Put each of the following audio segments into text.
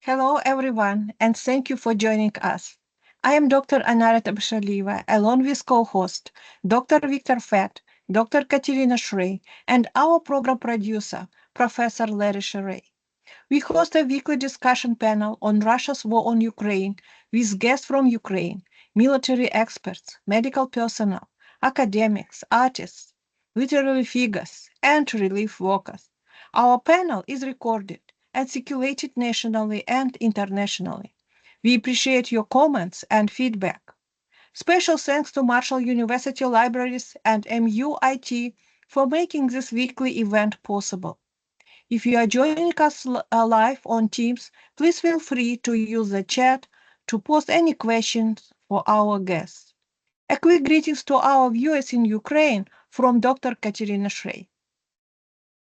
Hello, everyone, and thank you for joining us. I am Dr. Anara Tabashaliva, along with co-host Dr. Victor Fett, Dr. Katerina Shrey, and our program producer, Professor Larry Sherey. We host a weekly discussion panel on Russia's war on Ukraine with guests from Ukraine, military experts, medical personnel, academics, artists, literary figures, and relief workers. Our panel is recorded and circulated nationally and internationally. We appreciate your comments and feedback. Special thanks to Marshall University Libraries and MUIT for making this weekly event possible. If you are joining us live on Teams, please feel free to use the chat to post any questions for our guests. A quick greetings to our viewers in Ukraine from Dr. Katerina Shrey.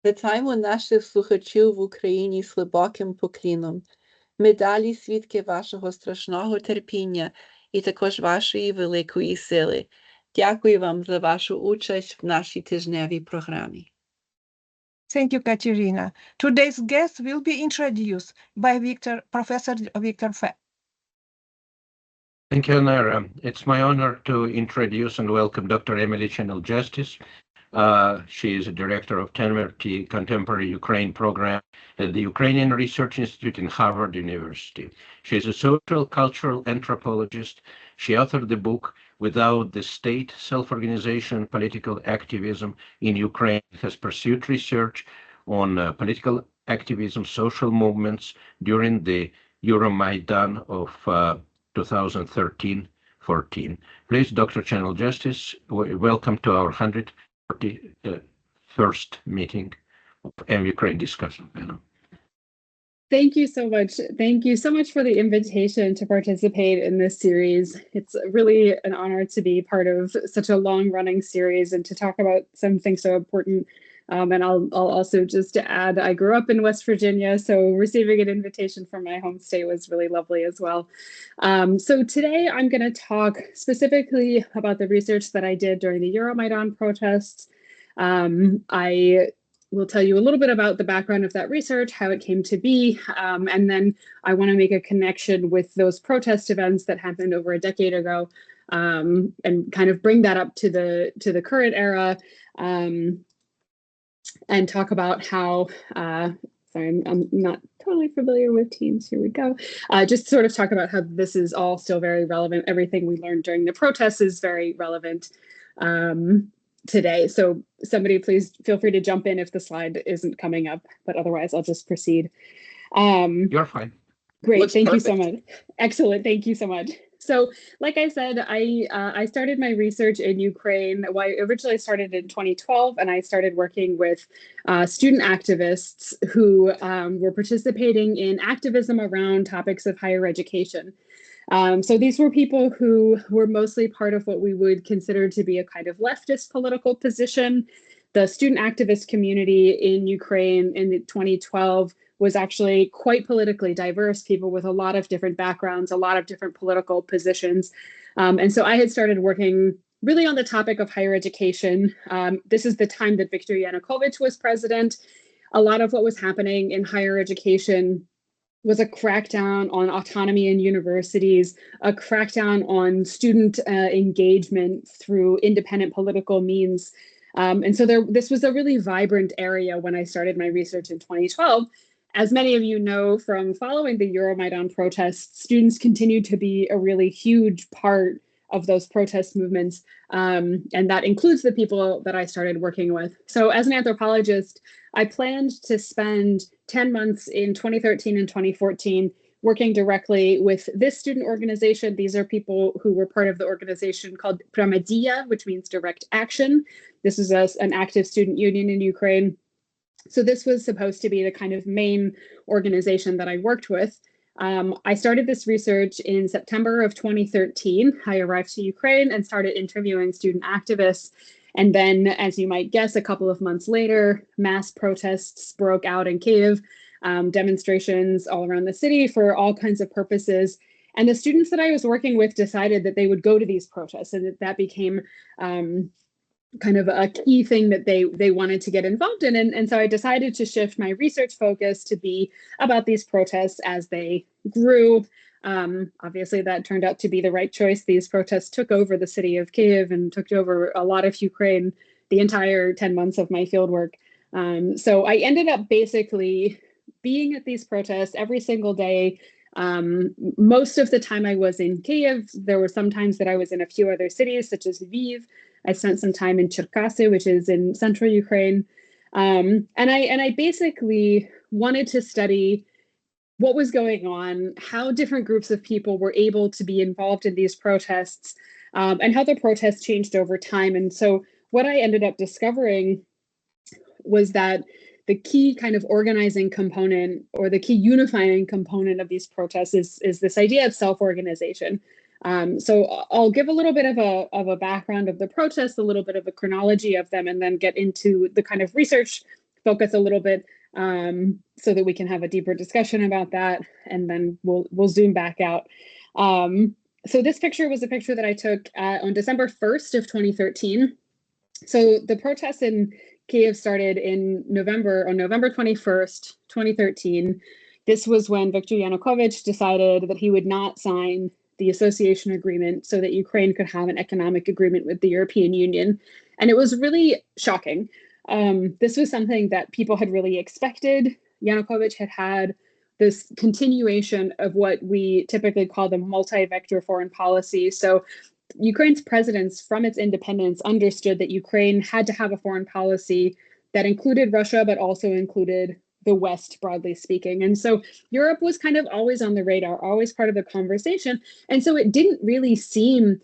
Вітаємо наших слухачів в Україні з глибоким поклоном. Ми далі свідки вашого страшного терпіння і також вашої великої сили. Дякую вам за вашу участь в нашій тижневій програмі. Thank you, Katerina. Today's guest will be introduced by Professor Victor Fett. Thank you, Anara. It's my honor to introduce and welcome Dr. Emily Channell-Justice. She is a director of Temerty Contemporary Ukraine Program at the Ukrainian Research Institute in Harvard University. She is a social cultural anthropologist. She authored the book Without the State, Self-Organization, Political Activism in Ukraine, has pursued research on political activism, social movements during the Euromaidan of 2013-14. Please, Dr. Channell-Justice, welcome to our 141st meeting of MUkraine discussion panel. Thank you so much. Thank you so much for the invitation to participate in this series. It's really an honor to be part of such a long-running series and to talk about something so important. And I'll also just add, I grew up in West Virginia, so receiving an invitation from my home state was really lovely as well. So today I'm going to talk specifically about the research that I did during the Euromaidan protests. I will tell you a little bit about the background of that research, how it came to be, and then I want to make a connection with those protest events that happened over a decade ago, and kind of bring that up to the current era, and talk about how, sorry, I'm not totally familiar with Teams, here we go. Just sort of talk about how this is all still very relevant. Everything we learned during the protests is very relevant today. So somebody please feel free to jump in if the slide isn't coming up, but otherwise I'll just proceed. You're fine. Great, Looks thank perfect. you so much. Excellent, thank you so much. So like I said, I started my research in Ukraine. Well, I originally started in 2012, and I started working with student activists who were participating in activism around topics of higher education. So these were people who were mostly part of what we would consider to be a kind of leftist political position. The student activist community in Ukraine in 2012 was actually quite politically diverse, people with a lot of different backgrounds, a lot of different political positions. And so I had started working really on the topic of higher education. This is the time that Viktor Yanukovych was president. A lot of what was happening in higher education was a crackdown on autonomy in universities, a crackdown on student engagement through independent political means. And so this was a really vibrant area when I started my research in 2012. As many of you know from following the Euromaidan protests, students continue to be a really huge part of those protest movements. And that includes the people that I started working with. So as an anthropologist, I planned to spend 10 months in 2013 and 2014 working directly with this student organization. These are people who were part of the organization called Pramadia, which means direct action. This is an active student union in Ukraine. So this was supposed to be the kind of main organization that I worked with. I started this research in September of 2013. I arrived to Ukraine and started interviewing student activists. And then, as you might guess, a couple of months later, mass protests broke out in Kyiv, demonstrations all around the city for all kinds of purposes. And the students that I was working with decided that they would go to these protests, and that became kind of a key thing that they wanted to get involved in. And so I decided to shift my research focus to be about these protests as they grew. Obviously, that turned out to be the right choice. These protests took over the city of Kyiv and took over a lot of Ukraine the entire 10 months of my fieldwork. So I ended up basically being at these protests every single day. Most of the time I was in Kyiv. There were some times that I was in a few other cities, such as Lviv. I spent some time in Cherkasy, which is in central Ukraine. And I basically wanted to study what was going on, how different groups of people were able to be involved in these protests, and how the protests changed over time. And so what I ended up discovering was that the key kind of organizing component, or the key unifying component of these protests, is this idea of self-organization. So I'll give a little bit of a background of the protests, a little bit of a chronology of them, and then get into the kind of research focus a little bit, so that we can have a deeper discussion about that, and then we'll zoom back out. So this picture was a picture that I took on December 1st of 2013. So the protests in Kyiv started on November 21st, 2013. This was when Viktor Yanukovych decided that he would not sign the association agreement so that Ukraine could have an economic agreement with the European Union. And it was really shocking. This was something that people had really expected. Yanukovych had this continuation of what we typically call the multi-vector foreign policy. So Ukraine's presidents, from its independence, understood that Ukraine had to have a foreign policy that included Russia, but also included the West, broadly speaking. And so Europe was kind of always on the radar, always part of the conversation. And so it didn't really seem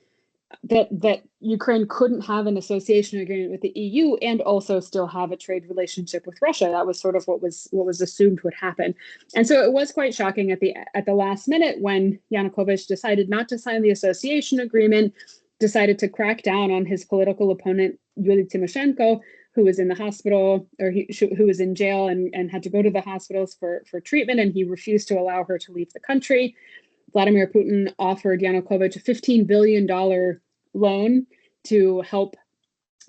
that Ukraine couldn't have an association agreement with the EU and also still have a trade relationship with Russia. That was sort of what was assumed would happen. And so it was quite shocking at the last minute when Yanukovych decided not to sign the association agreement, decided to crack down on his political opponent, Yulia Tymoshenko, who was in the hospital, or who was in jail and had to go to the hospitals for treatment, and he refused to allow her to leave the country. Vladimir Putin offered Yanukovych a $15 billion loan to help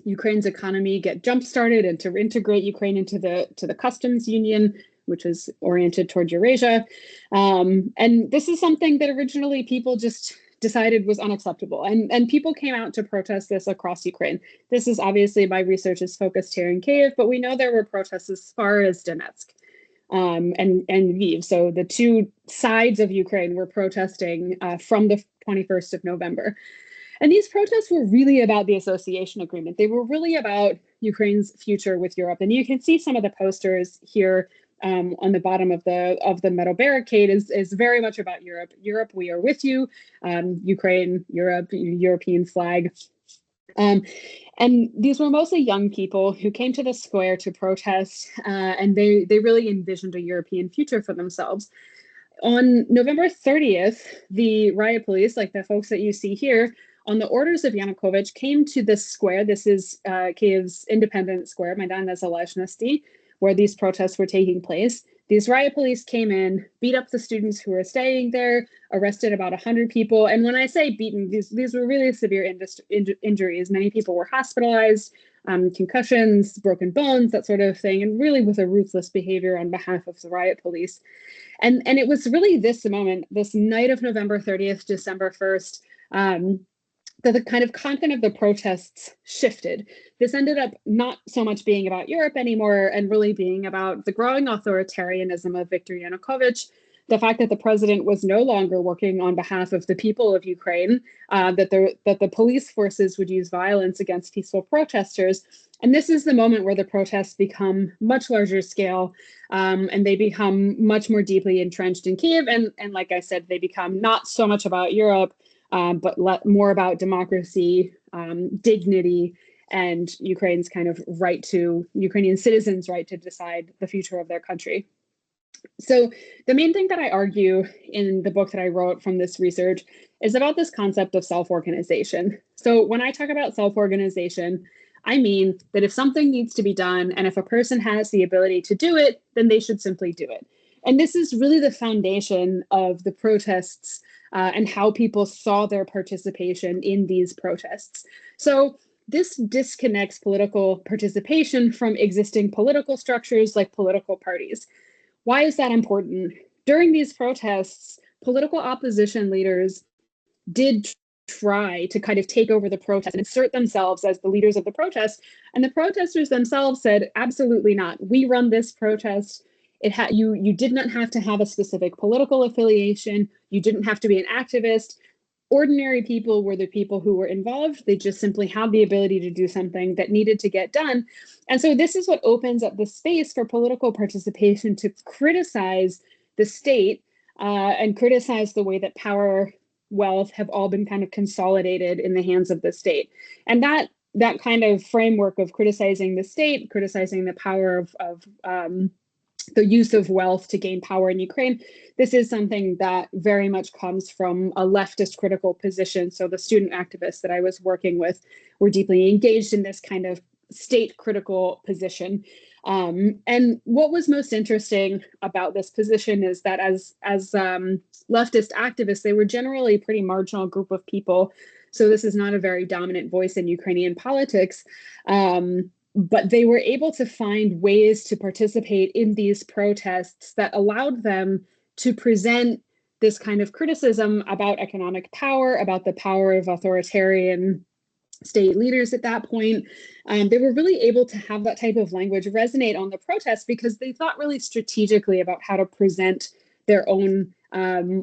Ukraine's economy get jump-started and to integrate Ukraine into the customs union, which was oriented toward Eurasia. And this is something that originally people just decided was unacceptable. And people came out to protest this across Ukraine. This is obviously, my research is focused here in Kyiv, but we know there were protests as far as Donetsk. And Lviv. So the two sides of Ukraine were protesting from the 21st of November. And these protests were really about the association agreement. They were really about Ukraine's future with Europe. And you can see some of the posters here on the bottom of the metal barricade is very much about Europe. Europe, we are with you. Ukraine, Europe, European flag. And these were mostly young people who came to the square to protest, and they really envisioned a European future for themselves. On November 30th, the riot police, like the folks that you see here, on the orders of Yanukovych, came to this square. This is Kyiv's independent square, Maidan Nezalezhnosti, where these protests were taking place. These riot police came in, beat up the students who were staying there, arrested about 100 people. And when I say beaten, these were really severe injuries. Many people were hospitalized, concussions, broken bones, that sort of thing, and really with a ruthless behavior on behalf of the riot police. And it was really this moment, this night of November 30th, December 1st, that the kind of content of the protests shifted. This ended up not so much being about Europe anymore and really being about the growing authoritarianism of Viktor Yanukovych, the fact that the president was no longer working on behalf of the people of Ukraine, that the police forces would use violence against peaceful protesters. And this is the moment where the protests become much larger scale, and they become much more deeply entrenched in Kyiv. And like I said, they become not so much about Europe, but more about democracy, dignity, and Ukraine's kind of Ukrainian citizens' right to decide the future of their country. So the main thing that I argue in the book that I wrote from this research is about this concept of self-organization. So when I talk about self-organization, I mean that if something needs to be done and if a person has the ability to do it, then they should simply do it. And this is really the foundation of the protests and how people saw their participation in these protests. So this disconnects political participation from existing political structures like political parties. Why is that important? During these protests, political opposition leaders did try to kind of take over the protest and insert themselves as the leaders of the protest. And the protesters themselves said, absolutely not. We run this protest. You did not have to have a specific political affiliation. You didn't have to be an activist. Ordinary people were the people who were involved. They just simply had the ability to do something that needed to get done. And so this is what opens up the space for political participation to criticize the state and criticize the way that power, wealth have all been kind of consolidated in the hands of the state. And that kind of framework of criticizing the state, criticizing the power of the use of wealth to gain power in Ukraine, this is something that very much comes from a leftist critical position. So the student activists that I was working with were deeply engaged in this kind of state critical position. And what was most interesting about this position is that as leftist activists, they were generally a pretty marginal group of people. So this is not a very dominant voice in Ukrainian politics. But they were able to find ways to participate in these protests that allowed them to present this kind of criticism about economic power, about the power of authoritarian state leaders at that point. They were really able to have that type of language resonate on the protest because they thought really strategically about how to present their own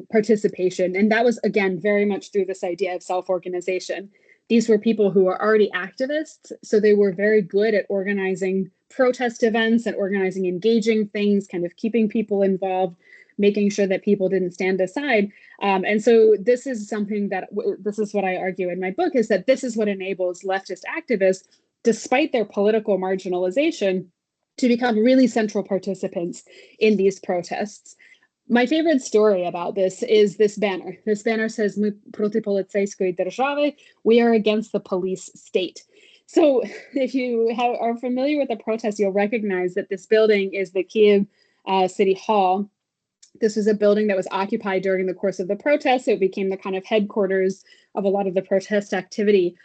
participation. And that was, again, very much through this idea of self-organization. These were people who were already activists, so they were very good at organizing protest events and organizing engaging things, kind of keeping people involved, making sure that people didn't stand aside. And so this is something that, this is what I argue in my book, is that this is what enables leftist activists, despite their political marginalization, to become really central participants in these protests. My favorite story about this is this banner. This banner says, "Мы проти поліцейської держави," we are against the police state. So if you are familiar with the protest, you'll recognize that this building is the Kyiv City Hall. This was a building that was occupied during the course of the protest. So it became the kind of headquarters of a lot of the protest activity.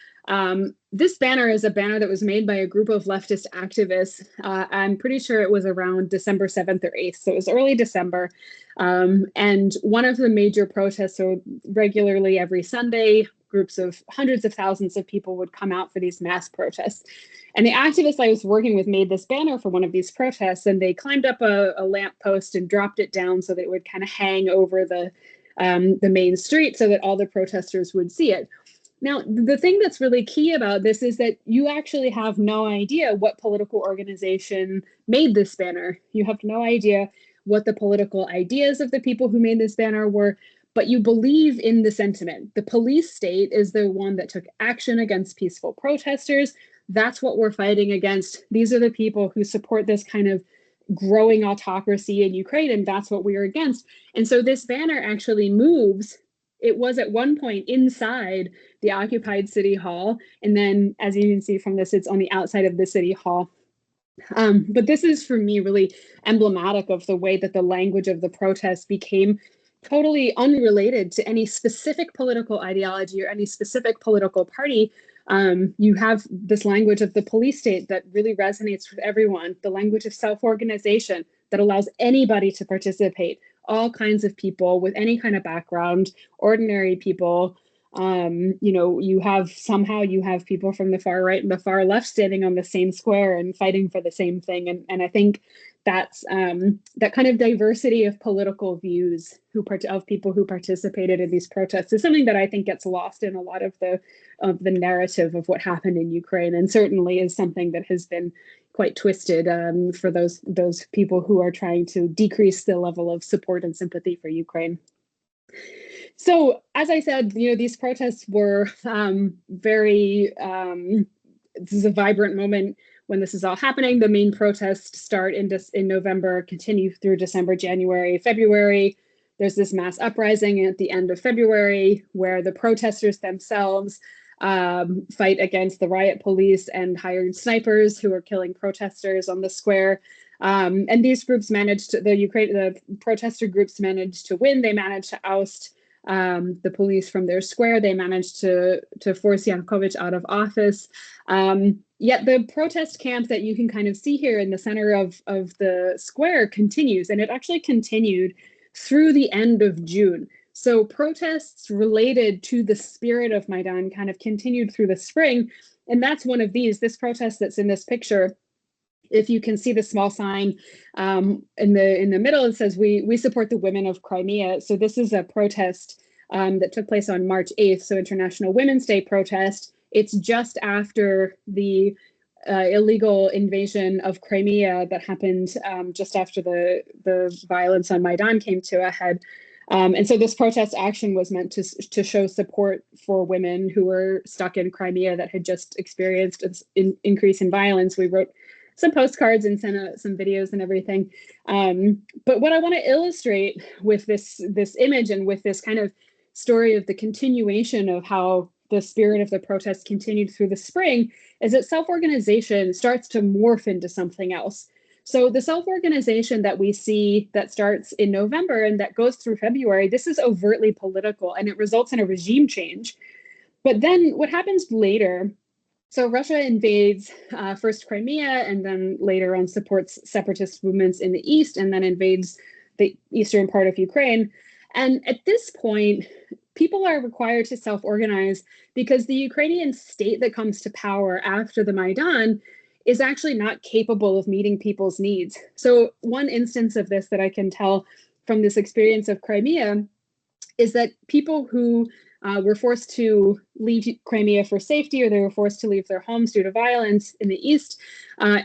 This banner is a banner that was made by a group of leftist activists. I'm pretty sure it was around December 7th or 8th. So it was early December. And one of the major protests, so regularly every Sunday, groups of hundreds of thousands of people would come out for these mass protests. And the activists I was working with made this banner for one of these protests, and they climbed up a lamppost and dropped it down so that it would kind of hang over the main street so that all the protesters would see it. Now, the thing that's really key about this is that you actually have no idea what political organization made this banner. You have no idea what the political ideas of the people who made this banner were, but you believe in the sentiment. The police state is the one that took action against peaceful protesters. That's what we're fighting against. These are the people who support this kind of growing autocracy in Ukraine, and that's what we are against. And so this banner actually moves. It was at one point inside the occupied city hall. And then, as you can see from this, it's on the outside of the city hall. But this is, for me, really emblematic of the way that the language of the protest became totally unrelated to any specific political ideology or any specific political party. You have this language of the police state that really resonates with everyone, the language of self-organization that allows anybody to participate, all kinds of people with any kind of background, ordinary people. You have people from the far right and the far left standing on the same square and fighting for the same thing. And I think that's that kind of diversity of political views of people who participated in these protests is something that I think gets lost in a lot of the narrative of what happened in Ukraine, and certainly is something that has been quite twisted for those people who are trying to decrease the level of support and sympathy for Ukraine. So, as I said, these protests were this is a vibrant moment when this is all happening. The main protests start in November, continue through December, January, February. There's this mass uprising at the end of February where the protesters themselves fight against the riot police and hired snipers who are killing protesters on the square. And these groups the protester groups managed to win. They managed to oust the police from their square. They managed to force Yanukovych out of office. Yet the protest camp that you can kind of see here in the center of the square continues, and it actually continued through the end of June. So protests related to the spirit of Maidan kind of continued through the spring. And that's one of these, this protest that's in this picture. If you can see the small sign in the middle, it says, we support the women of Crimea. So this is a protest that took place on March 8th, so International Women's Day protest. It's just after the illegal invasion of Crimea that happened just after the violence on Maidan came to a head. And so this protest action was meant to show support for women who were stuck in Crimea that had just experienced an increase in violence. We wrote some postcards and sent out some videos and everything. But what I want to illustrate with this image and with this kind of story of the continuation of how the spirit of the protest continued through the spring is that self-organization starts to morph into something else. So the self-organization that we see that starts in November and that goes through February, this is overtly political and it results in a regime change. But then what happens later, so Russia invades first Crimea and then later on supports separatist movements in the east and then invades the eastern part of Ukraine. And at this point, people are required to self-organize because the Ukrainian state that comes to power after the Maidan is actually not capable of meeting people's needs. So one instance of this that I can tell from this experience of Crimea is that people who were forced to leave Crimea for safety, or they were forced to leave their homes due to violence in the east,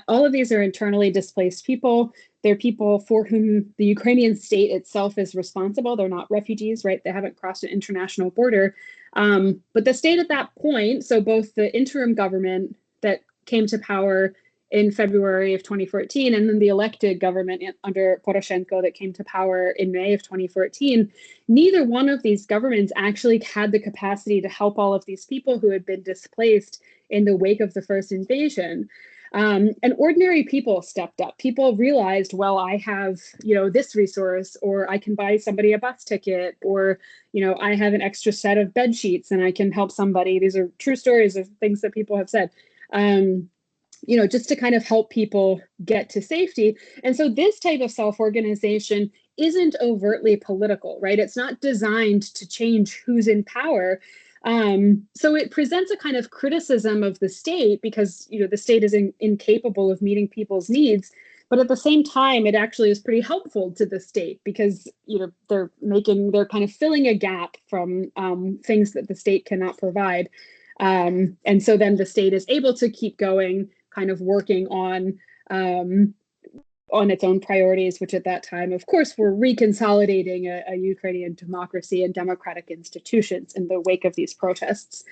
all of these are internally displaced people. They're people for whom the Ukrainian state itself is responsible. They're not refugees, right? They haven't crossed an international border. But the state at that point, so both the interim government that came to power in February of 2014, and then the elected government under Poroshenko that came to power in May of 2014, neither one of these governments actually had the capacity to help all of these people who had been displaced in the wake of the first invasion. And ordinary people stepped up. People realized, well, I have, this resource, or I can buy somebody a bus ticket, or, I have an extra set of bed sheets and I can help somebody. These are true stories of things that people have said. Just to kind of help people get to safety. And so this type of self-organization isn't overtly political, right? It's not designed to change who's in power. So it presents a kind of criticism of the state because, the state is incapable of meeting people's needs. But at the same time, it actually is pretty helpful to the state because, they're kind of filling a gap from things that the state cannot provide. And so then the state is able to keep going, kind of working on its own priorities, which at that time, of course, were reconsolidating a Ukrainian democracy and democratic institutions in the wake of these protests.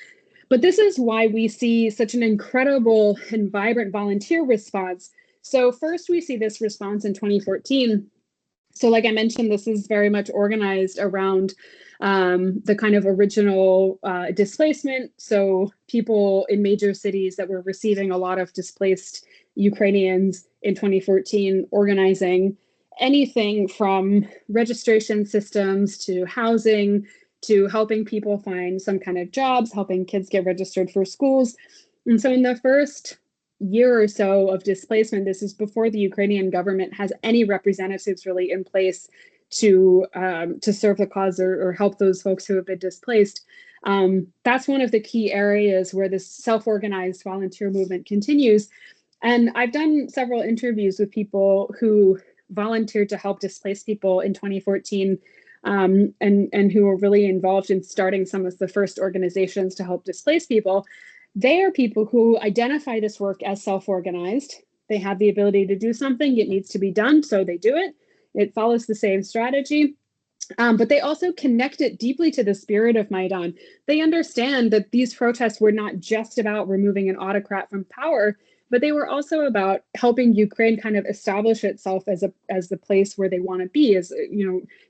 But this is why we see such an incredible and vibrant volunteer response. So first, we see this response in 2014. So like I mentioned, this is very much organized around the kind of original displacement. So people in major cities that were receiving a lot of displaced Ukrainians in 2014, organizing anything from registration systems to housing, to helping people find some kind of jobs, helping kids get registered for schools. And so in the first year or so of displacement, this is before the Ukrainian government has any representatives really in place to serve the cause or help those folks who have been displaced. That's one of the key areas where this self-organized volunteer movement continues. And I've done several interviews with people who volunteered to help displaced people in 2014 and who were really involved in starting some of the first organizations to help displaced people. They are people who identify this work as self-organized. They have the ability to do something, it needs to be done, so they do it. It follows the same strategy. But they also connect it deeply to the spirit of Maidan. They understand that these protests were not just about removing an autocrat from power, but they were also about helping Ukraine kind of establish itself as the place where they want to be.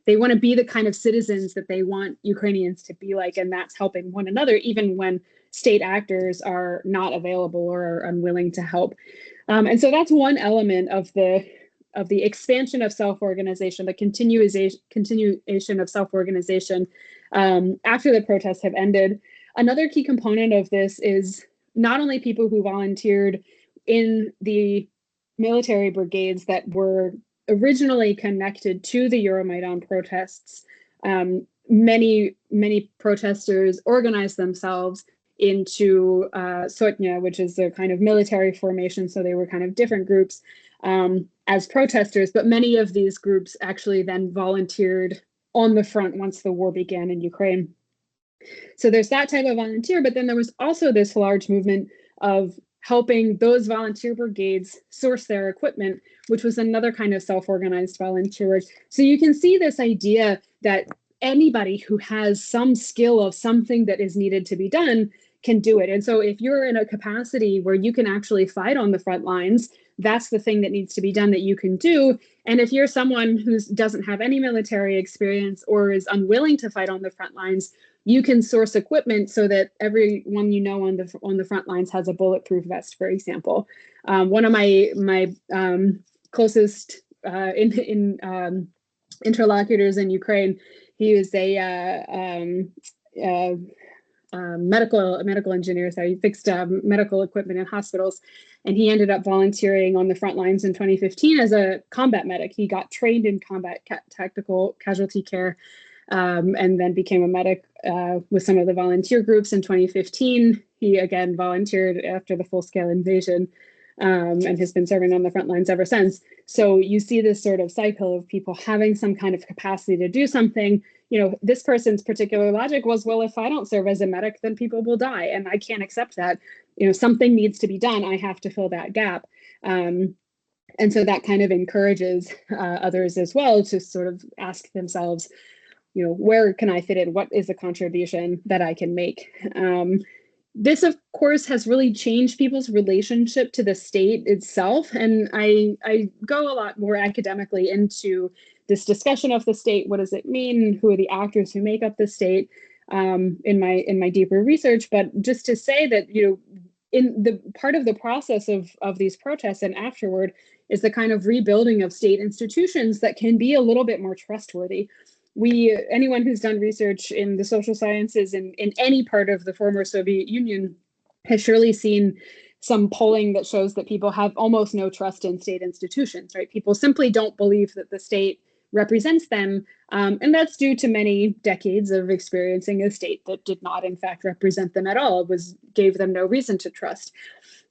They want to be the kind of citizens that they want Ukrainians to be like, and that's helping one another, even when state actors are not available or are unwilling to help. And so that's one element of the the expansion of self-organization, the continuation of self-organization after the protests have ended. Another key component of this is not only people who volunteered in the military brigades that were originally connected to the Euromaidan protests. Many protesters organized themselves into Sotnya, which is a kind of military formation. So they were kind of different groups as protesters, but many of these groups actually then volunteered on the front once the war began in Ukraine. So there's that type of volunteer, but then there was also this large movement of helping those volunteer brigades source their equipment, which was another kind of self-organized volunteer work. So you can see this idea that anybody who has some skill of something that is needed to be done can do it. And so if you're in a capacity where you can actually fight on the front lines, that's the thing that needs to be done that you can do. And if you're someone who doesn't have any military experience or is unwilling to fight on the front lines, you can source equipment so that everyone you know on the front lines has a bulletproof vest, for example. One of my closest interlocutors in Ukraine, he was a medical engineer, so he fixed medical equipment in hospitals, and he ended up volunteering on the front lines in 2015 as a combat medic. He got trained in combat tactical casualty care, and then became a medic with some of the volunteer groups in 2015. He again volunteered after the full-scale invasion, and has been serving on the front lines ever since. So you see this sort of cycle of people having some kind of capacity to do something. You know, this person's particular logic was, well, if I don't serve as a medic, then people will die, and I can't accept that. You know, something needs to be done. I have to fill that gap. And so that kind of encourages others as well to sort of ask themselves, you know, where can I fit in? What is the contribution that I can make? This, of course, has really changed people's relationship to the state itself. And I go a lot more academically into this discussion of the state. What does it mean? Who are the actors who make up the state in my deeper research? But just to say that, you know, in the part of the process of these protests and afterward is the kind of rebuilding of state institutions that can be a little bit more trustworthy. Anyone who's done research in the social sciences in any part of the former Soviet Union has surely seen some polling that shows that people have almost no trust in state institutions, right? People simply don't believe that the state represents them. And that's due to many decades of experiencing a state that did not, in fact, represent them at all, gave them no reason to trust.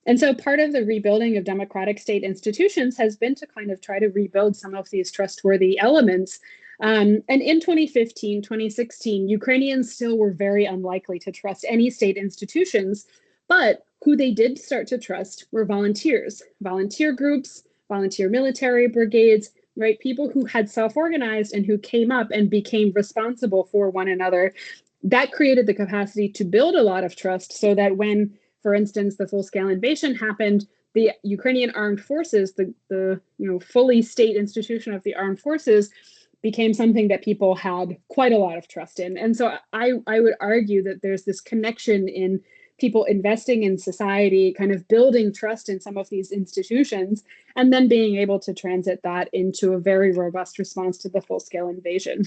And so part of the rebuilding of democratic state institutions has been to kind of try to rebuild some of these trustworthy elements. And in 2015, 2016, Ukrainians still were very unlikely to trust any state institutions, but who they did start to trust were volunteers, volunteer groups, volunteer military brigades, right? People who had self-organized and who came up and became responsible for one another. That created the capacity to build a lot of trust so that when, for instance, the full-scale invasion happened, the Ukrainian armed forces, the fully state institution of the armed forces, became something that people had quite a lot of trust in. And so I would argue that there's this connection in people investing in society, kind of building trust in some of these institutions, and then being able to transit that into a very robust response to the full-scale invasion.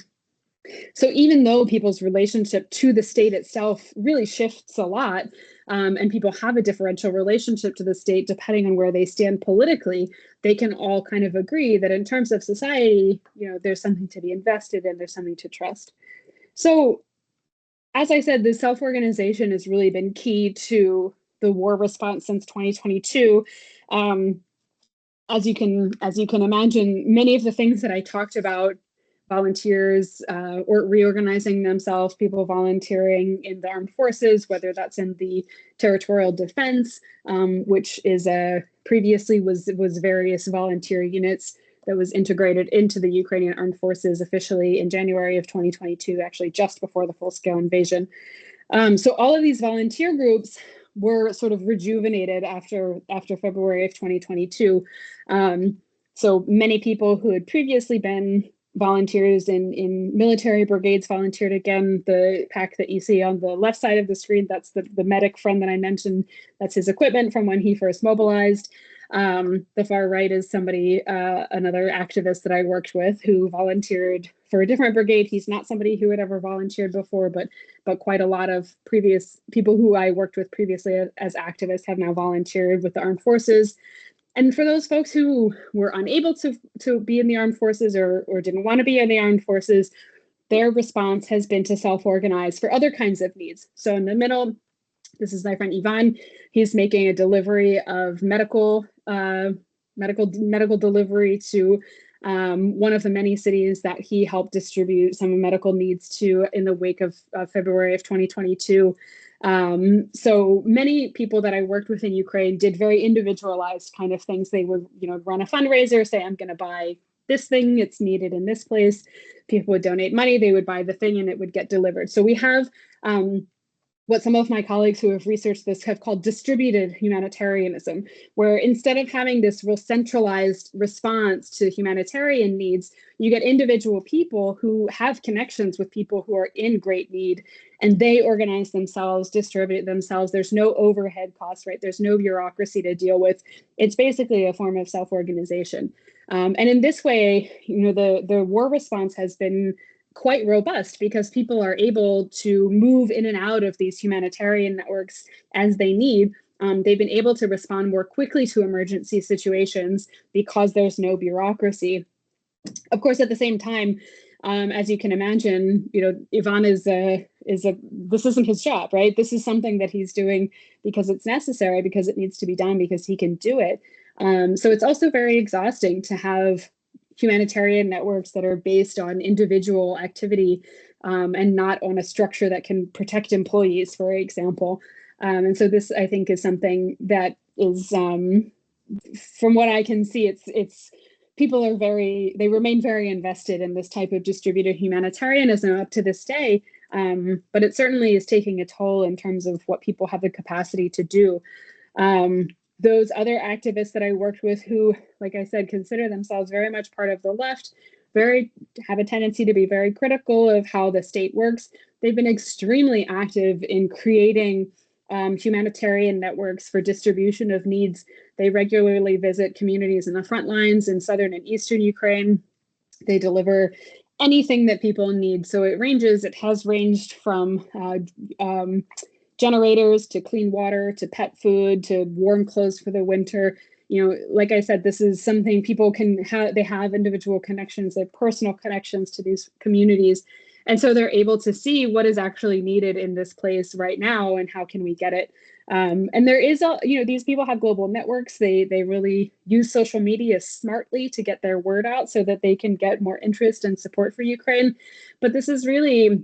So even though people's relationship to the state itself really shifts a lot, and people have a differential relationship to the state depending on where they stand politically, they can all kind of agree that in terms of society, you know, there's something to be invested in, there's something to trust. So as I said, the self-organization has really been key to the war response since 2022. As you can imagine, many of the things that I talked about, volunteers or reorganizing themselves, people volunteering in the armed forces, whether that's in the territorial defense, which is previously was various volunteer units that was integrated into the Ukrainian armed forces officially in January of 2022, actually just before the full-scale invasion. So all of these volunteer groups were sort of rejuvenated after February of 2022. So many people who had previously been volunteers in military brigades volunteered again. The pack that you see on the left side of the screen, that's the medic friend that I mentioned. That's his equipment from when he first mobilized. The far right is somebody, another activist that I worked with who volunteered for a different brigade. He's not somebody who had ever volunteered before, but quite a lot of previous people who I worked with previously as activists have now volunteered with the armed forces. And for those folks who were unable to be in the armed forces or didn't want to be in the armed forces, their response has been to self-organize for other kinds of needs. So in the middle, this is my friend Ivan. He's making a delivery of medical delivery to one of the many cities that he helped distribute some medical needs to in the wake of February of 2022. So many people that I worked with in Ukraine did very individualized kind of things. They would, run a fundraiser, say, I'm going to buy this thing, it's needed in this place. People would donate money, they would buy the thing and it would get delivered. So we have what some of my colleagues who have researched this have called distributed humanitarianism, where instead of having this real centralized response to humanitarian needs, you get individual people who have connections with people who are in great need, and they organize themselves, distribute themselves. There's no overhead costs, right? There's no bureaucracy to deal with. It's basically a form of self-organization. And in this way, the war response has been quite robust because people are able to move in and out of these humanitarian networks as they need. They've been able to respond more quickly to emergency situations because there's no bureaucracy. Of course, at the same time, as you can imagine, Ivan this isn't his job, right? This is something that he's doing because it's necessary, because it needs to be done, because he can do it. So it's also very exhausting to have humanitarian networks that are based on individual activity and not on a structure that can protect employees, for example. And so this, I think, is something that is, from what I can see, it's people are they remain very invested in this type of distributed humanitarianism up to this day. But it certainly is taking a toll in terms of what people have the capacity to do. Those other activists that I worked with who, like I said, consider themselves very much part of the left, have a tendency to be very critical of how the state works. They've been extremely active in creating humanitarian networks for distribution of needs. They regularly visit communities in the front lines in southern and eastern Ukraine. They deliver anything that people need. So it has ranged from generators to clean water to pet food to warm clothes for the winter. Like I said, this is something people can have. They have individual connections, they have personal connections to these communities. And so they're able to see what is actually needed in this place right now and how can we get it. And there is, these people have global networks. They really use social media smartly to get their word out so that they can get more interest and support for Ukraine. But this is really,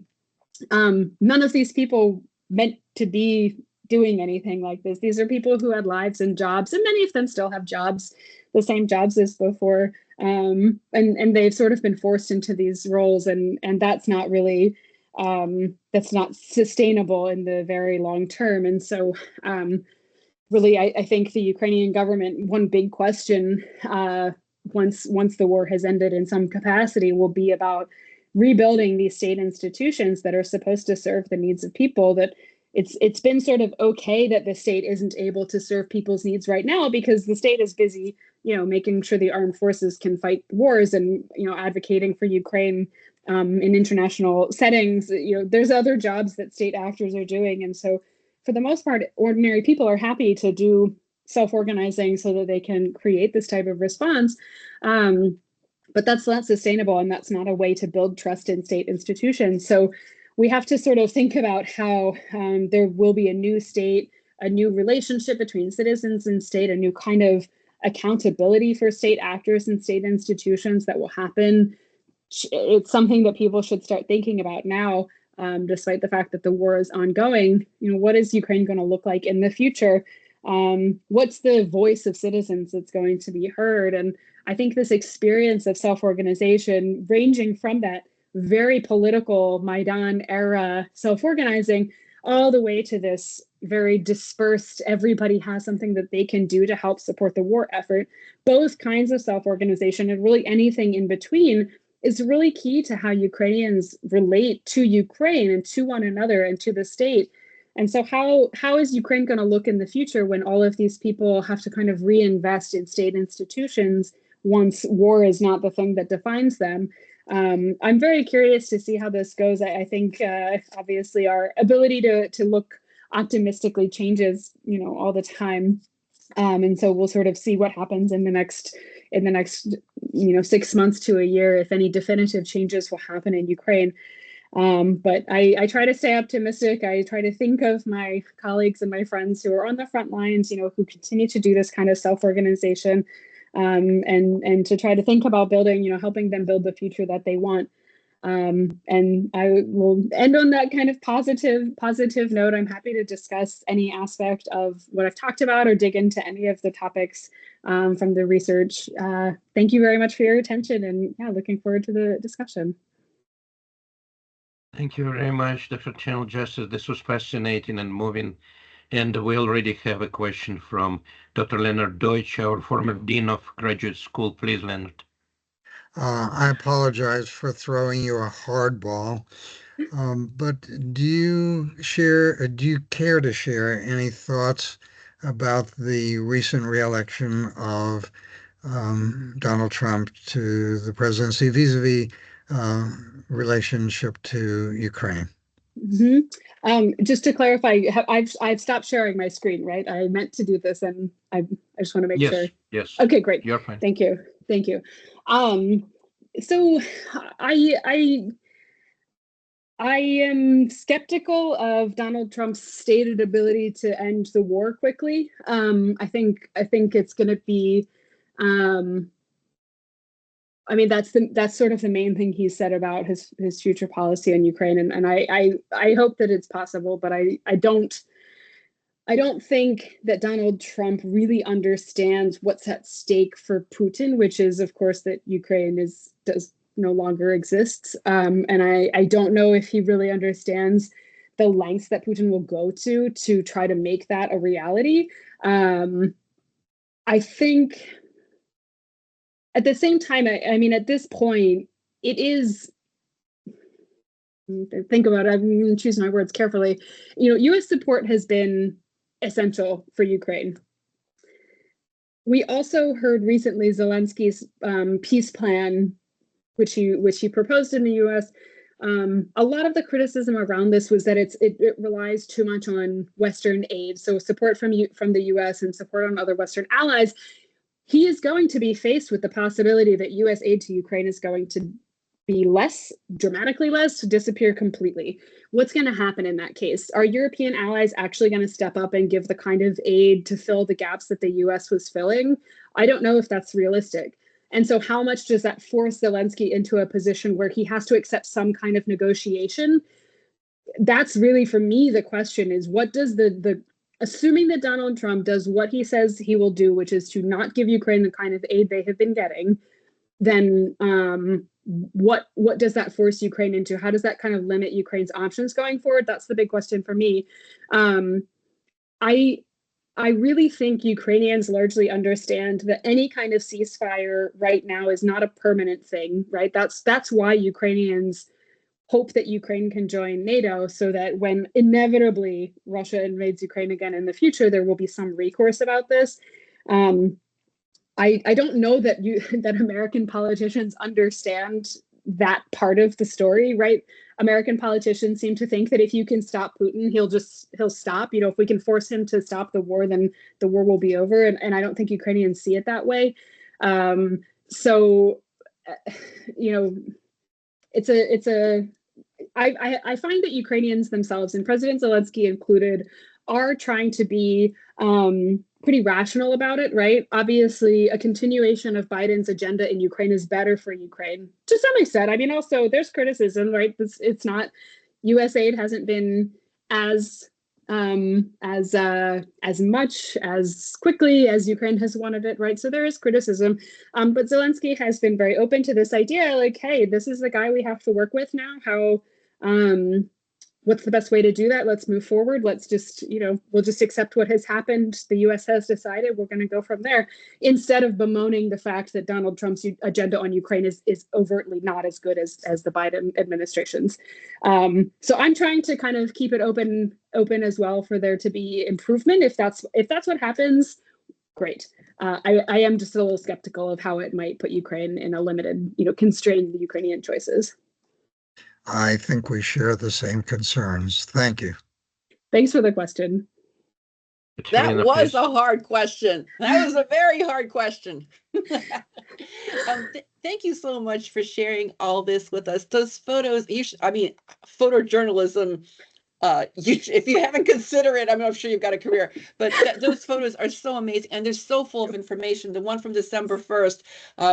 none of these people meant to be doing anything like this. These are people who had lives and jobs, and many of them still have jobs, the same jobs as before. And they've sort of been forced into these roles, and that's not really, that's not sustainable in the very long term. And so really, I think the Ukrainian government, one big question once the war has ended in some capacity will be about rebuilding these state institutions that are supposed to serve the needs of people. That it's been sort of okay that the state isn't able to serve people's needs right now because the state is busy, making sure the armed forces can fight wars and, advocating for Ukraine in international settings. There's other jobs that state actors are doing. And so for the most part, ordinary people are happy to do self-organizing so that they can create this type of response. But that's not sustainable, and that's not a way to build trust in state institutions. So we have to sort of think about how there will be a new state, a new relationship between citizens and state, a new kind of accountability for state actors and state institutions that will happen. It's something that people should start thinking about now, despite the fact that the war is ongoing. What is Ukraine going to look like in the future? What's the voice of citizens that's going to be heard? And I think this experience of self-organization, ranging from that very political Maidan era self-organizing all the way to this very dispersed, everybody has something that they can do to help support the war effort, both kinds of self-organization and really anything in between is really key to how Ukrainians relate to Ukraine and to one another and to the state. And so how is Ukraine going to look in the future when all of these people have to kind of reinvest in state institutions once war is not the thing that defines them? I'm very curious to see how this goes. I think obviously our ability to look optimistically changes, all the time. And so we'll sort of see what happens in the next 6 months to a year, if any definitive changes will happen in Ukraine. But I try to stay optimistic. I try to think of my colleagues and my friends who are on the front lines, who continue to do this kind of self-organization, and to try to think about building, helping them build the future that they want. And I will end on that kind of positive note. I'm happy to discuss any aspect of what I've talked about or dig into any of the topics from the research. Thank you very much for your attention, and looking forward to the discussion. Thank you very much, Dr. Channell-Justice. This was fascinating and moving. And we already have a question from Dr. Leonard Deutsch, our former Dean of Graduate School. Please, Leonard. I apologize for throwing you a hardball, but do you care to share any thoughts about the recent re-election of Donald Trump to the presidency vis-a-vis relationship to Ukraine? Mm-hmm. Just to clarify, I've stopped sharing my screen, right? I meant to do this, and I just want to make sure. Yes. Okay, great. You're fine. Thank you. So I am skeptical of Donald Trump's stated ability to end the war quickly. I think it's going to be. That's sort of the main thing he said about his future policy in Ukraine, and I hope that it's possible, but I don't think that Donald Trump really understands what's at stake for Putin, which is, of course, that Ukraine does no longer exists, and I don't know if he really understands the lengths that Putin will go to try to make that a reality. I think. At the same time, at this point, it is, think about it, I'm going to choose my words carefully. U.S. support has been essential for Ukraine. We also heard recently Zelensky's peace plan, which he proposed in the U.S. A lot of the criticism around this was that it relies too much on Western aid, so support from the U.S. and support on other Western allies. He is going to be faced with the possibility that U.S. aid to Ukraine is going to be dramatically less, to disappear completely. What's going to happen in that case? Are European allies actually going to step up and give the kind of aid to fill the gaps that the U.S. was filling? I don't know if that's realistic. And so how much does that force Zelensky into a position where he has to accept some kind of negotiation? That's really, for me, the question is, what does assuming that Donald Trump does what he says he will do, which is to not give Ukraine the kind of aid they have been getting, then what does that force Ukraine into? How does that kind of limit Ukraine's options going forward? That's the big question for me. I really think Ukrainians largely understand that any kind of ceasefire right now is not a permanent thing, right? That's why Ukrainians hope that Ukraine can join NATO, so that when inevitably Russia invades Ukraine again in the future, there will be some recourse about this. I don't know that American politicians understand that part of the story, right? American politicians seem to think that if you can stop Putin, he'll stop. If we can force him to stop the war, then the war will be over. And I don't think Ukrainians see it that way. I find that Ukrainians themselves, and President Zelensky included, are trying to be pretty rational about it, right? Obviously, a continuation of Biden's agenda in Ukraine is better for Ukraine to some extent. Also there's criticism, right? It's not, U.S. aid hasn't been as much as quickly as Ukraine has wanted it, right? So there is criticism, but Zelensky has been very open to this idea, like, hey, this is the guy we have to work with now. what's the best way to do that? Let's move forward. Let's just, we'll just accept what has happened. The US has decided, we're going to go from there, instead of bemoaning the fact that Donald Trump's agenda on Ukraine is overtly not as good as the Biden administration's. So I'm trying to kind of keep it open as well for there to be improvement. If that's what happens, great. I am just a little skeptical of how it might put Ukraine in a limited, constrain the Ukrainian choices. I think we share the same concerns. Thank you. Thanks for the question. That was a hard question. That was a very hard question. Thank you so much for sharing all this with us. Those photos, photojournalism, if you haven't considered it, I'm sure you've got a career, but those photos are so amazing, and they're so full of information. The one from December 1st,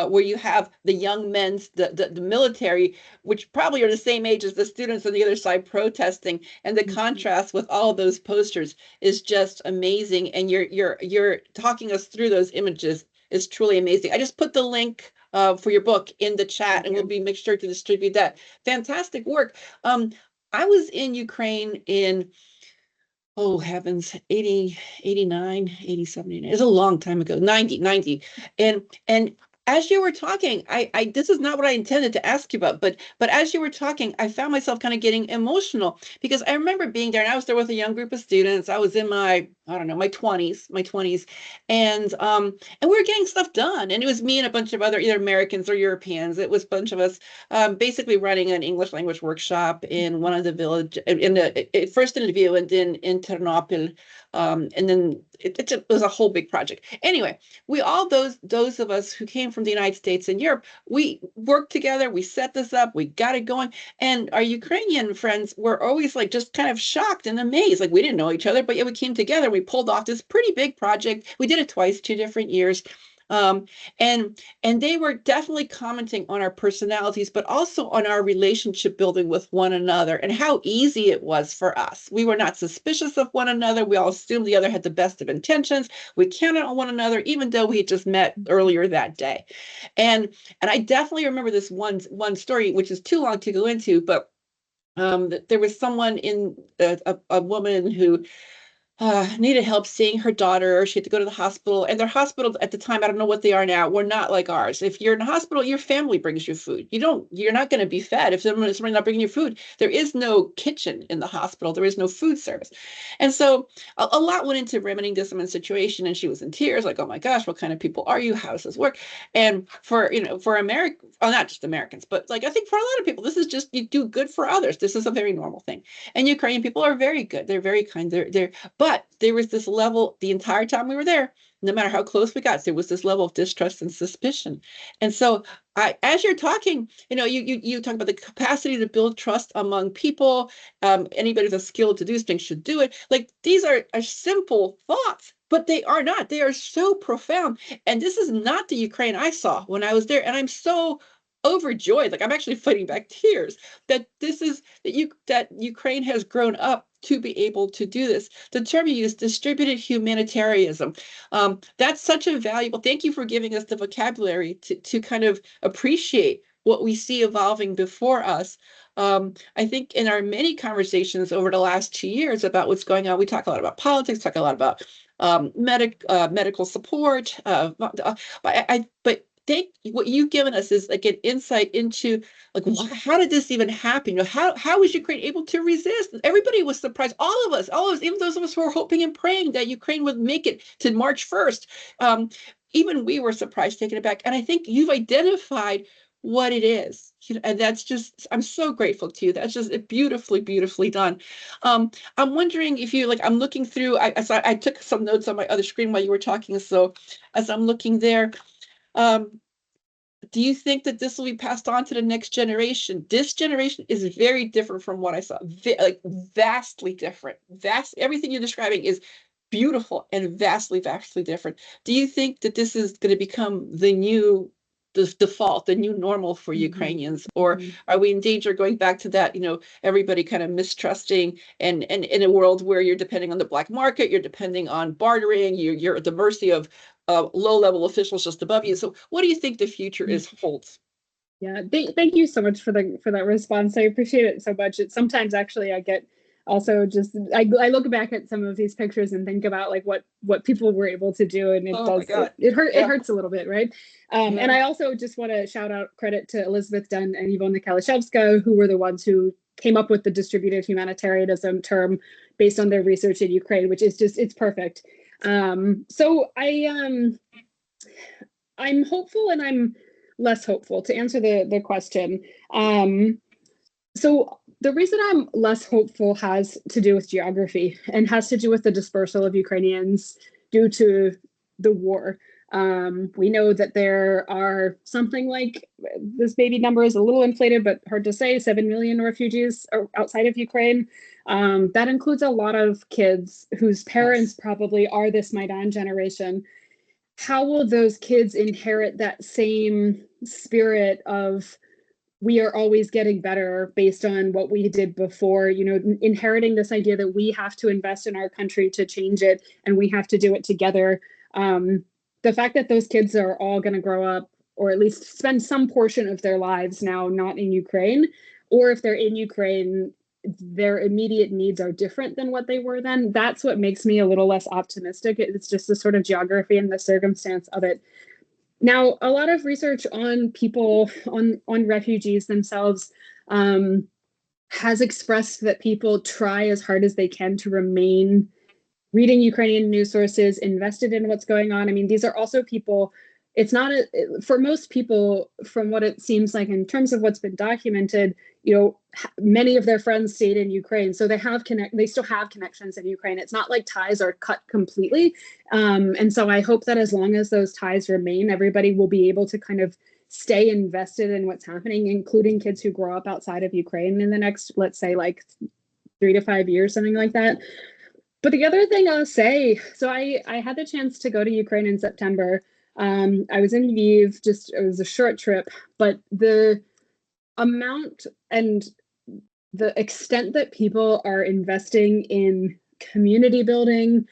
where you have the young men, the military, which probably are the same age as the students on the other side protesting, and the contrast with all of those posters is just amazing. And you're talking us through those images is truly amazing. I just put the link for your book in the chat, and we'll make sure to distribute that. Fantastic work. I was in Ukraine in, oh heavens, 80, 89, 87, it's a long time ago, 90. And as you were talking, I this is not what I intended to ask you about, but as you were talking, I found myself kind of getting emotional, because I remember being there, and I was there with a young group of students. I was in my 20s, and we were getting stuff done, and it was me and a bunch of other either Americans or Europeans. It was a bunch of us basically running an English language workshop in one of the village, in the first in Lviv and then in Ternopil, and then it was a whole big project. Anyway, we all, those of us who came from the United States and Europe, we worked together, we set this up, we got it going, and our Ukrainian friends were always like just kind of shocked and amazed, like we didn't know each other, but yeah, we came together, we pulled off this pretty big project. We did it twice, 2 different years. And they were definitely commenting on our personalities, but also on our relationship building with one another and how easy it was for us. We were not suspicious of one another. We all assumed the other had the best of intentions. We counted on one another, even though we had just met earlier that day. And I definitely remember this one story, which is too long to go into, but there was someone a woman who needed help seeing her daughter. She had to go to the hospital, and their hospitals at the time, I don't know what they are now, were not like ours. If you're in a hospital, your family brings you food. You're not going to be fed if someone's not bringing you food. There is no kitchen in the hospital. There is no food service. And so a lot went into remedying this woman's situation, and she was in tears, like, oh my gosh, what kind of people are you? How does this work? And for America, well, not just Americans, but like I think for a lot of people, this is just, you do good for others. This is a very normal thing. And Ukrainian people are very good. They're very kind. But there was this level the entire time we were there, no matter how close we got, there was this level of distrust and suspicion. And so as you're talking, you talk about the capacity to build trust among people. Anybody with a skill to do things should do it. Like, these are simple thoughts, but they are not. They are so profound. And this is not the Ukraine I saw when I was there. And I'm so overjoyed, like I'm actually fighting back tears, that that Ukraine has grown up to be able to do this. The term you use, distributed humanitarianism, that's such a valuable, thank you for giving us the vocabulary to kind of appreciate what we see evolving before us. I think in our many conversations over the last 2 years about what's going on, we talk a lot about politics, talk a lot about medical support, but what you've given us is like an insight into like how did this even happen? How was Ukraine able to resist? Everybody was surprised. All of us, even those of us who were hoping and praying that Ukraine would make it to March 1st. Even we were surprised, taken aback. And I think you've identified what it is. And that's just, I'm so grateful to you. That's just beautifully, beautifully done. I'm wondering if you, like, I'm looking through, I took some notes on my other screen while you were talking. So as I'm looking there, do you think that this will be passed on to the next generation? This generation is very different from what I saw, like vastly different. Everything you're describing is beautiful and vastly, vastly different. Do you think that this is going to become the default, the new normal for Ukrainians, or are we in danger of going back to that, everybody kind of mistrusting and in a world where you're depending on the black market, you're depending on bartering, you're at the mercy of low-level officials just above you. So what do you think the future holds? Yeah, thank you so much for that response. I appreciate it so much. Sometimes actually I get also just I look back at some of these pictures and think about like what people were able to do, and it hurts a little bit, right? And I also just want to shout out credit to Elizabeth Dunn and Ivona Kalashevska, who were the ones who came up with the distributed humanitarianism term based on their research in Ukraine, which is just, it's perfect. So I'm hopeful and I'm less hopeful to answer the question. So the reason I'm less hopeful has to do with geography and has to do with the dispersal of Ukrainians due to the war. We know that there are something like, this maybe number is a little inflated, but hard to say, 7 million refugees outside of Ukraine. That includes a lot of kids whose parents probably are this Maidan generation. How will those kids inherit that same spirit of, we are always getting better based on what we did before, you know, inheriting this idea that we have to invest in our country to change it and we have to do it together. The fact that those kids are all going to grow up, or at least spend some portion of their lives now not in Ukraine, or if they're in Ukraine, their immediate needs are different than what they were then, that's what makes me a little less optimistic. It's just the sort of geography and the circumstance of it. Now, a lot of research on people, on refugees themselves, has expressed that people try as hard as they can to remain reading Ukrainian news sources, invested in what's going on. I mean, these are also people, it's not, for most people, from what it seems like in terms of what's been documented, you know, many of their friends stayed in Ukraine, so they still have connections in Ukraine. It's not like ties are cut completely. And so I hope that as long as those ties remain, everybody will be able to kind of stay invested in what's happening, including kids who grow up outside of Ukraine in the next, let's say, like 3 to 5 years, something like that. But the other thing I'll say, so I had the chance to go to Ukraine in September. I was in Lviv, it was a short trip, but the amount and the extent that people are investing in community building,